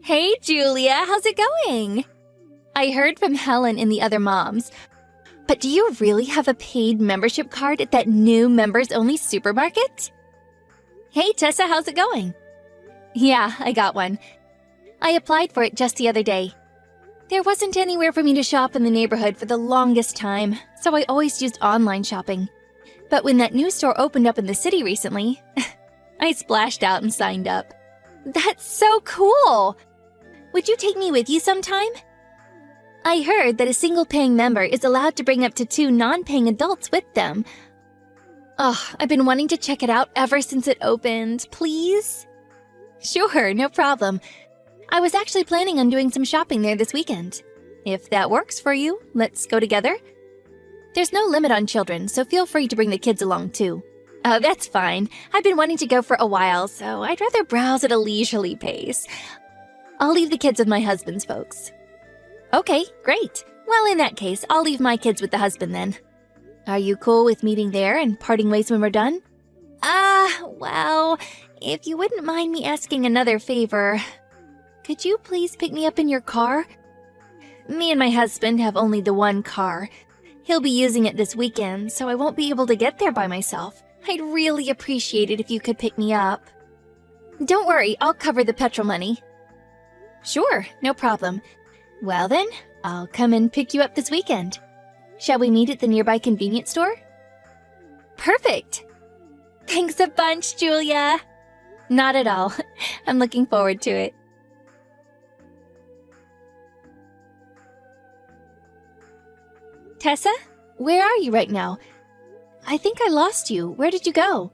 Hey, Julia, how's it going? I heard from Helen and the other moms. But do you really have a paid membership card at that new members-only supermarket? Hey, Tessa, how's it going? Yeah, I got one. I applied for it just the other day. There wasn't anywhere for me to shop in the neighborhood for the longest time, so I always used online shopping. But when that new store opened up in the city recently, I splashed out and signed up. That's so cool! Would you take me with you sometime? I heard that a single-paying member is allowed to bring up to 2 non-paying adults with them. Oh, I've been wanting to check it out ever since it opened. Please? Sure, no problem. I was actually planning on doing some shopping there this weekend. If that works for you, let's go together. There's no limit on children, so feel free to bring the kids along too. Oh, that's fine. I've been wanting to go for a while, so I'd rather browse at a leisurely pace. I'll leave the kids with my husband's folks. Okay, great. Well, in that case, I'll leave my kids with the husband then. Are you cool with meeting there and parting ways when we're done? Well, if you wouldn't mind me asking another favor, could you please pick me up in your car? Me and my husband have only the one car. He'll be using it this weekend, so I won't be able to get there by myself. I'd really appreciate it if you could pick me up. Don't worry, I'll cover the petrol money. Sure, no problem. Well then, I'll come and pick you up this weekend. Shall we meet at the nearby convenience store? Perfect! Thanks a bunch, Julia! Not at all. I'm looking forward to it. Tessa, where are you right now? I think I lost you. Where did you go?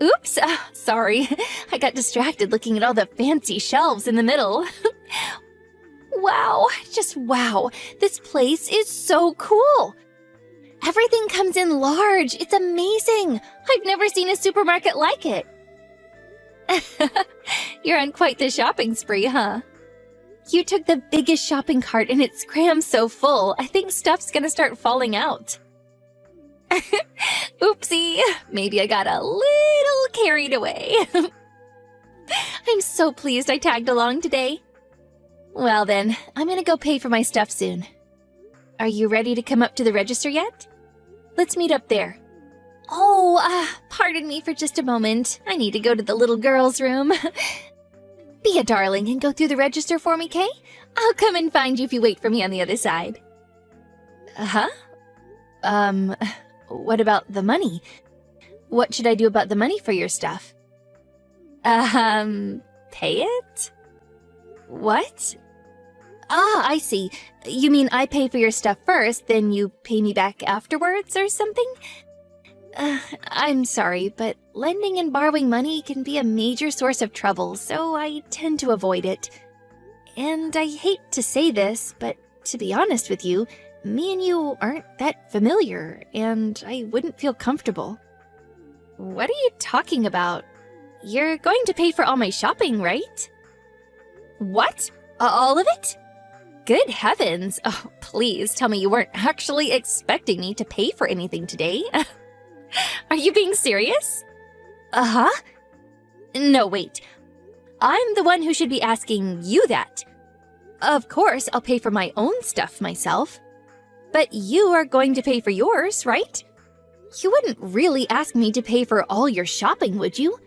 Oops, sorry. I got distracted looking at all the fancy shelves in the middle. Wow, just wow. This place is so cool. Everything comes in large. It's amazing. I've never seen a supermarket like it. You're on quite the shopping spree, huh? You took the biggest shopping cart and it's crammed so full, I think stuff's gonna start falling out. Oopsie, maybe I got a little carried away. I'm so pleased I tagged along today. Well then, I'm gonna go pay for my stuff soon. Are you ready to come up to the register yet? Let's meet up there. Oh, pardon me for just a moment. I need to go to the little girl's room. Be a darling and go through the register for me, Kay? I'll come and find you if you wait for me on the other side. Huh? What about the money? What should I do about the money for your stuff? Pay it? What? I see. You mean I pay for your stuff first, then you pay me back afterwards or something? I'm sorry, but lending and borrowing money can be a major source of trouble, so I tend to avoid it. And I hate to say this, but to be honest with you, me and you aren't that familiar, and I wouldn't feel comfortable. What are you talking about? You're going to pay for all my shopping, right? What? All of it? Good heavens! Oh, please tell me you weren't actually expecting me to pay for anything today. Are you being serious? Uh-huh. No, wait. I'm the one who should be asking you that. Of course, I'll pay for my own stuff myself. But you are going to pay for yours, right? You wouldn't really ask me to pay for all your shopping, would you?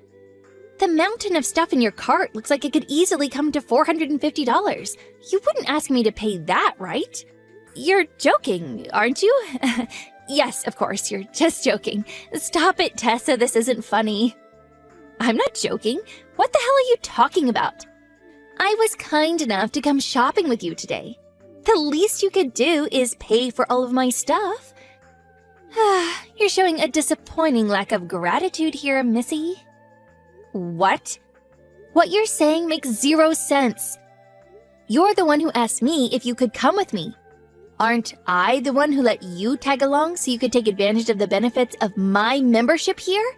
The mountain of stuff in your cart looks like it could easily come to $450. You wouldn't ask me to pay that, right? You're joking, aren't you? Yes, of course, you're just joking. Stop it, Tessa, this isn't funny. I'm not joking. What the hell are you talking about? I was kind enough to come shopping with you today. The least you could do is pay for all of my stuff. You're showing a disappointing lack of gratitude here, Missy. What? What you're saying makes 0 sense. You're the one who asked me if you could come with me. Aren't I the one who let you tag along so you could take advantage of the benefits of my membership here?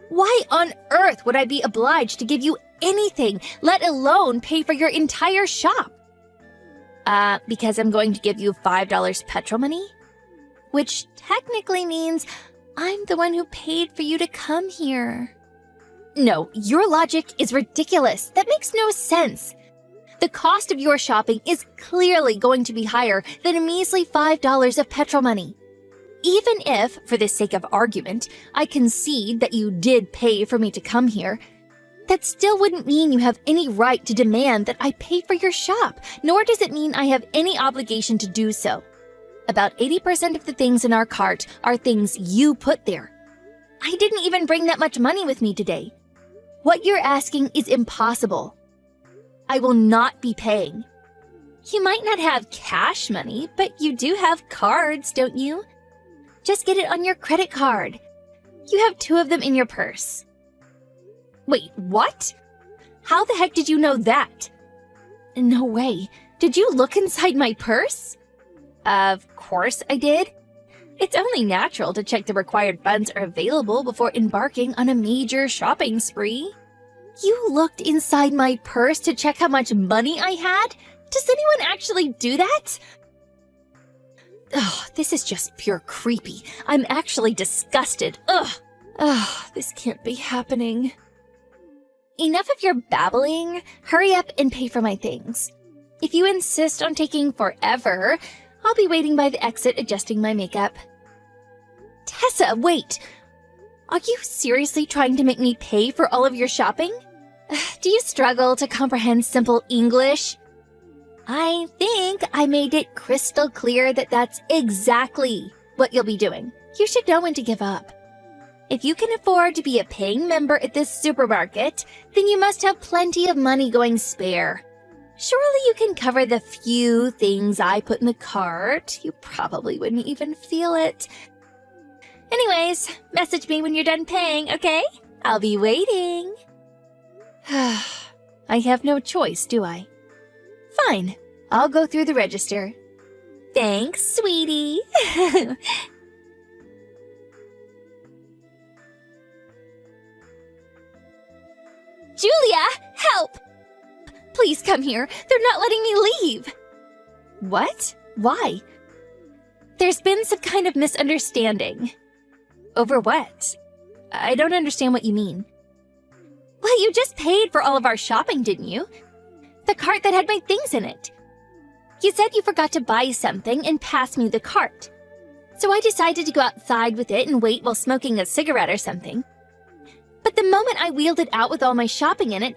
Why on earth would I be obliged to give you anything, let alone pay for your entire shop? Because I'm going to give you $5 petrol money? Which technically means I'm the one who paid for you to come here. No, your logic is ridiculous. That makes no sense. The cost of your shopping is clearly going to be higher than a measly $5 of petrol money. Even if, for the sake of argument, I concede that you did pay for me to come here, that still wouldn't mean you have any right to demand that I pay for your shop, nor does it mean I have any obligation to do so. About 80% of the things in our cart are things you put there. I didn't even bring that much money with me today. What you're asking is impossible. I will not be paying. You might not have cash money, but you do have cards, don't you? Just get it on your credit card. You have 2 of them in your purse. Wait, what? How the heck did you know that? No way. Did you look inside my purse? Of course I did. It's only natural to check the required funds are available before embarking on a major shopping spree. You looked inside my purse to check how much money I had? Does anyone actually do that? Ugh, this is just pure creepy. I'm actually disgusted. Ugh, this can't be happening. Enough of your babbling. Hurry up and pay for my things. If you insist on taking forever, I'll be waiting by the exit adjusting my makeup. Tessa, wait! Are you seriously trying to make me pay for all of your shopping? Do you struggle to comprehend simple English? I think I made it crystal clear that that's exactly what you'll be doing. You should know when to give up. If you can afford to be a paying member at this supermarket, then you must have plenty of money going spare. Surely you can cover the few things I put in the cart. You probably wouldn't even feel it. Anyways, message me when you're done paying, okay? I'll be waiting. I have no choice, do I? Fine, I'll go through the register. Thanks, sweetie. Julia, help! Please come here. They're not letting me leave. What? Why? There's been some kind of misunderstanding. Over what? I don't understand what you mean. Well, you just paid for all of our shopping, didn't you? The cart that had my things in it. You said you forgot to buy something and pass me the cart. So I decided to go outside with it and wait while smoking a cigarette or something. But the moment I wheeled it out with all my shopping in it,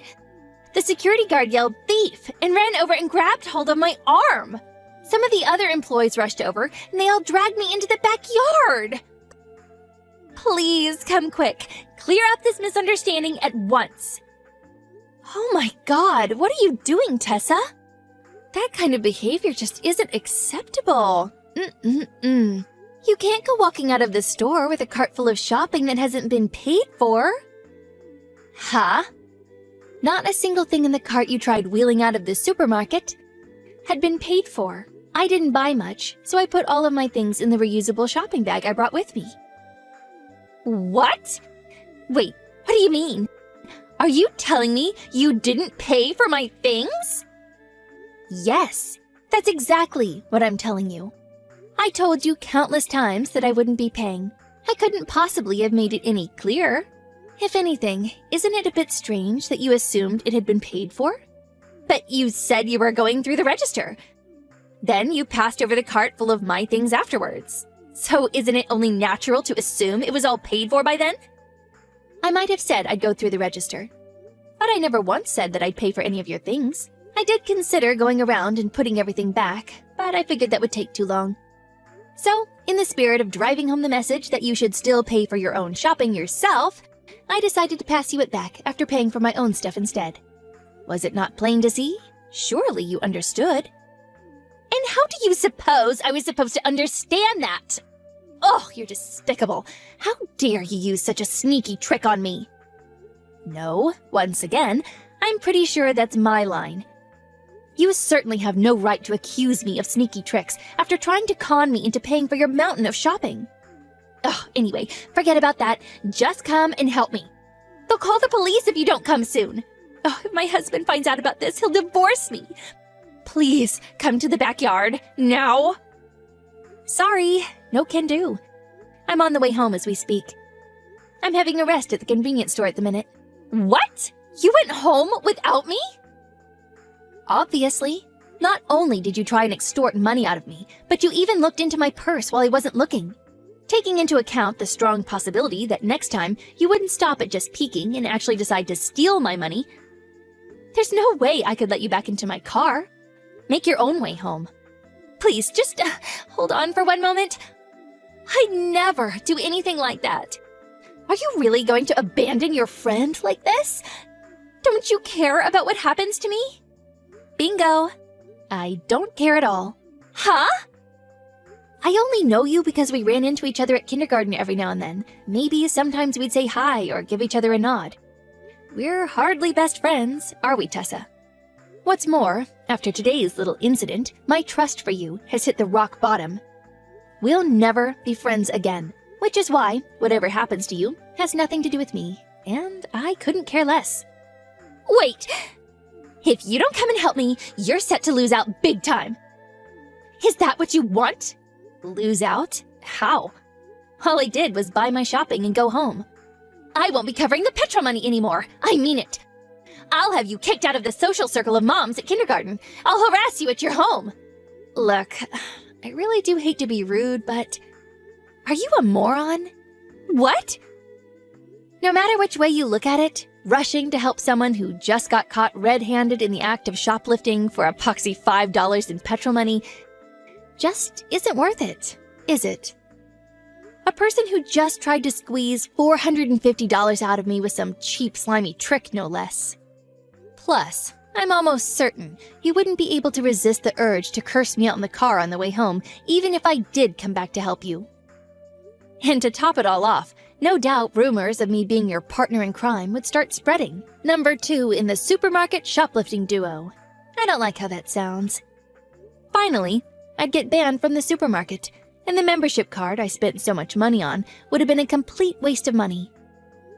the security guard yelled thief and ran over and grabbed hold of my arm. Some of the other employees rushed over and they all dragged me into the backyard. Please come quick. Clear up this misunderstanding at once. Oh my God, what are you doing, Tessa? That kind of behavior just isn't acceptable. You can't go walking out of the store with a cart full of shopping that hasn't been paid for. Huh? Not a single thing in the cart you tried wheeling out of the supermarket had been paid for. I didn't buy much, so I put all of my things in the reusable shopping bag I brought with me. What? Wait, what do you mean? Are you telling me you didn't pay for my things? Yes, that's exactly what I'm telling you. I told you countless times that I wouldn't be paying. I couldn't possibly have made it any clearer. If anything, isn't it a bit strange that you assumed it had been paid for? But you said you were going through the register. Then you passed over the cart full of my things afterwards. So isn't it only natural to assume it was all paid for by then? I might have said I'd go through the register, but I never once said that I'd pay for any of your things. I did consider going around and putting everything back, but I figured that would take too long. So, in the spirit of driving home the message that you should still pay for your own shopping yourself, I decided to pass you it back after paying for my own stuff instead. Was it not plain to see? Surely you understood. And how do you suppose I was supposed to understand that? Oh, you're despicable. How dare you use such a sneaky trick on me? No, once again, I'm pretty sure that's my line. You certainly have no right to accuse me of sneaky tricks after trying to con me into paying for your mountain of shopping. Oh, anyway, forget about that. Just come and help me. They'll call the police if you don't come soon. Oh, if my husband finds out about this, he'll divorce me. Please, come to the backyard, now. Sorry, no can do. I'm on the way home as we speak. I'm having a rest at the convenience store at the minute. What? You went home without me? Obviously. Not only did you try and extort money out of me, but you even looked into my purse while I wasn't looking. Taking into account the strong possibility that next time you wouldn't stop at just peeking and actually decide to steal my money, there's no way I could let you back into my car. Make your own way home. Please, just hold on for one moment. I'd never do anything like that. Are you really going to abandon your friend like this? Don't you care about what happens to me? Bingo. I don't care at all. Huh? I only know you because we ran into each other at kindergarten every now and then. Maybe sometimes we'd say hi or give each other a nod. We're hardly best friends, are we, Tessa? What's more, after today's little incident, my trust for you has hit the rock bottom. We'll never be friends again, which is why whatever happens to you has nothing to do with me, and I couldn't care less. Wait! If you don't come and help me, you're set to lose out big time. Is that what you want? Lose out? How? All I did was buy my shopping and go home. I won't be covering the petrol money anymore. I mean it. I'll have you kicked out of the social circle of moms at kindergarten. I'll harass you at your home. Look, I really do hate to be rude, but are you a moron? What? No matter which way you look at it, rushing to help someone who just got caught red-handed in the act of shoplifting for a poxy $5 in petrol money just isn't worth it, is it? A person who just tried to squeeze $450 out of me with some cheap, slimy trick, no less. Plus, I'm almost certain you wouldn't be able to resist the urge to curse me out in the car on the way home, even if I did come back to help you. And to top it all off, no doubt rumors of me being your partner in crime would start spreading. Number 2 in the supermarket shoplifting duo. I don't like how that sounds. Finally, I'd get banned from the supermarket, and the membership card I spent so much money on would have been a complete waste of money.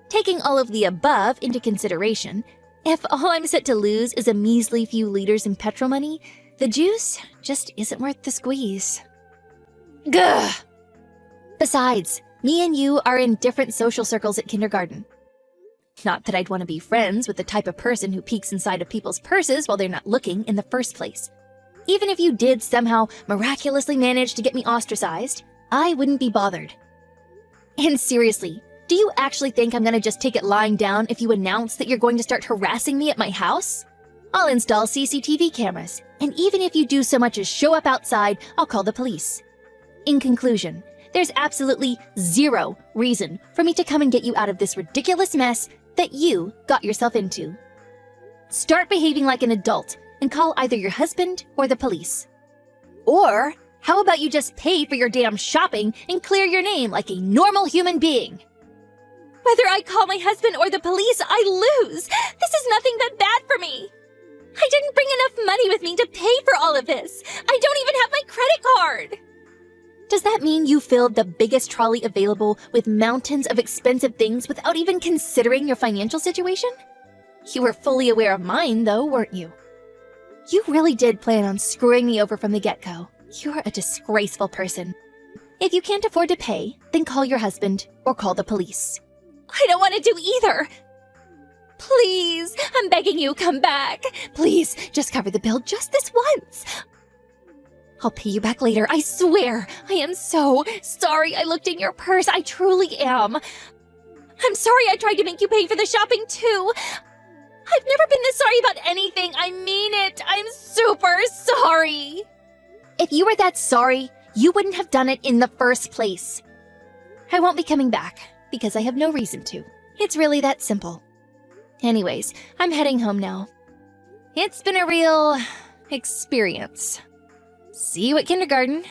Taking all of the above into consideration, if all I'm set to lose is a measly few liters in petrol money, the juice just isn't worth the squeeze. Gah! Besides, me and you are in different social circles at kindergarten. Not that I'd want to be friends with the type of person who peeks inside of people's purses while they're not looking in the first place. Even if you did somehow miraculously manage to get me ostracized, I wouldn't be bothered. And seriously, do you actually think I'm gonna just take it lying down if you announce that you're going to start harassing me at my house? I'll install CCTV cameras, and even if you do so much as show up outside, I'll call the police. In conclusion, there's absolutely zero reason for me to come and get you out of this ridiculous mess that you got yourself into. Start behaving like an adult and call either your husband or the police. Or, how about you just pay for your damn shopping and clear your name like a normal human being? Whether I call my husband or the police, I lose. This is nothing but bad for me. I didn't bring enough money with me to pay for all of this. I don't even have my credit card. Does that mean you filled the biggest trolley available with mountains of expensive things without even considering your financial situation? You were fully aware of mine, though, weren't you? You really did plan on screwing me over from the get-go. You're a disgraceful person. If you can't afford to pay, then call your husband or call the police. I don't want to do either. Please, I'm begging you, come back. Please, just cover the bill just this once. I'll pay you back later, I swear. I am so sorry I looked in your purse. I truly am. I'm sorry I tried to make you pay for the shopping too. I've never been this sorry about anything. I mean it. I'm super sorry. If you were that sorry, you wouldn't have done it in the first place. I won't be coming back because I have no reason to. It's really that simple. Anyways, I'm heading home now. It's been a real experience. See you at kindergarten.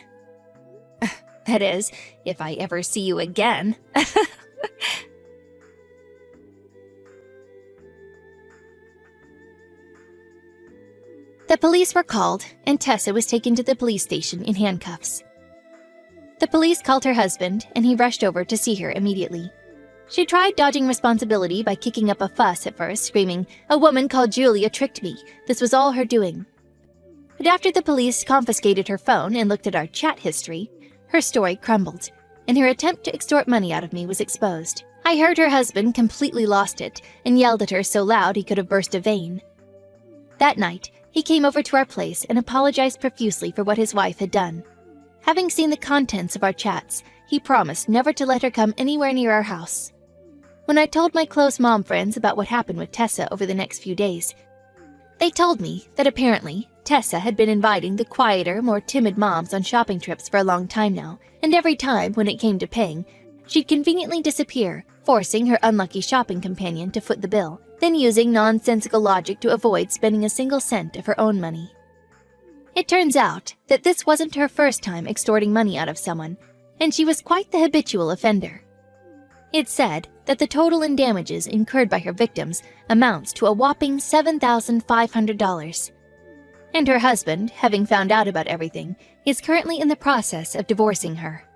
That is, if I ever see you again. The police were called, and Tessa was taken to the police station in handcuffs. The police called her husband, and he rushed over to see her immediately. She tried dodging responsibility by kicking up a fuss at first, screaming, "A woman called Julia tricked me. This was all her doing." But after the police confiscated her phone and looked at our chat history, her story crumbled, and her attempt to extort money out of me was exposed. I heard her husband completely lost it and yelled at her so loud he could have burst a vein. That night, He came over to our place and apologized profusely for what his wife had done. Having seen the contents of our chats, he promised never to let her come anywhere near our house. When I told my close mom friends about what happened with Tessa over the next few days, they told me that apparently Tessa had been inviting the quieter, more timid moms on shopping trips for a long time now, and every time when it came to paying, she'd conveniently disappear, forcing her unlucky shopping companion to foot the bill, then using nonsensical logic to avoid spending a single cent of her own money. It turns out that this wasn't her first time extorting money out of someone, and she was quite the habitual offender. It's said that the total in damages incurred by her victims amounts to a whopping $7,500. And her husband, having found out about everything, is currently in the process of divorcing her.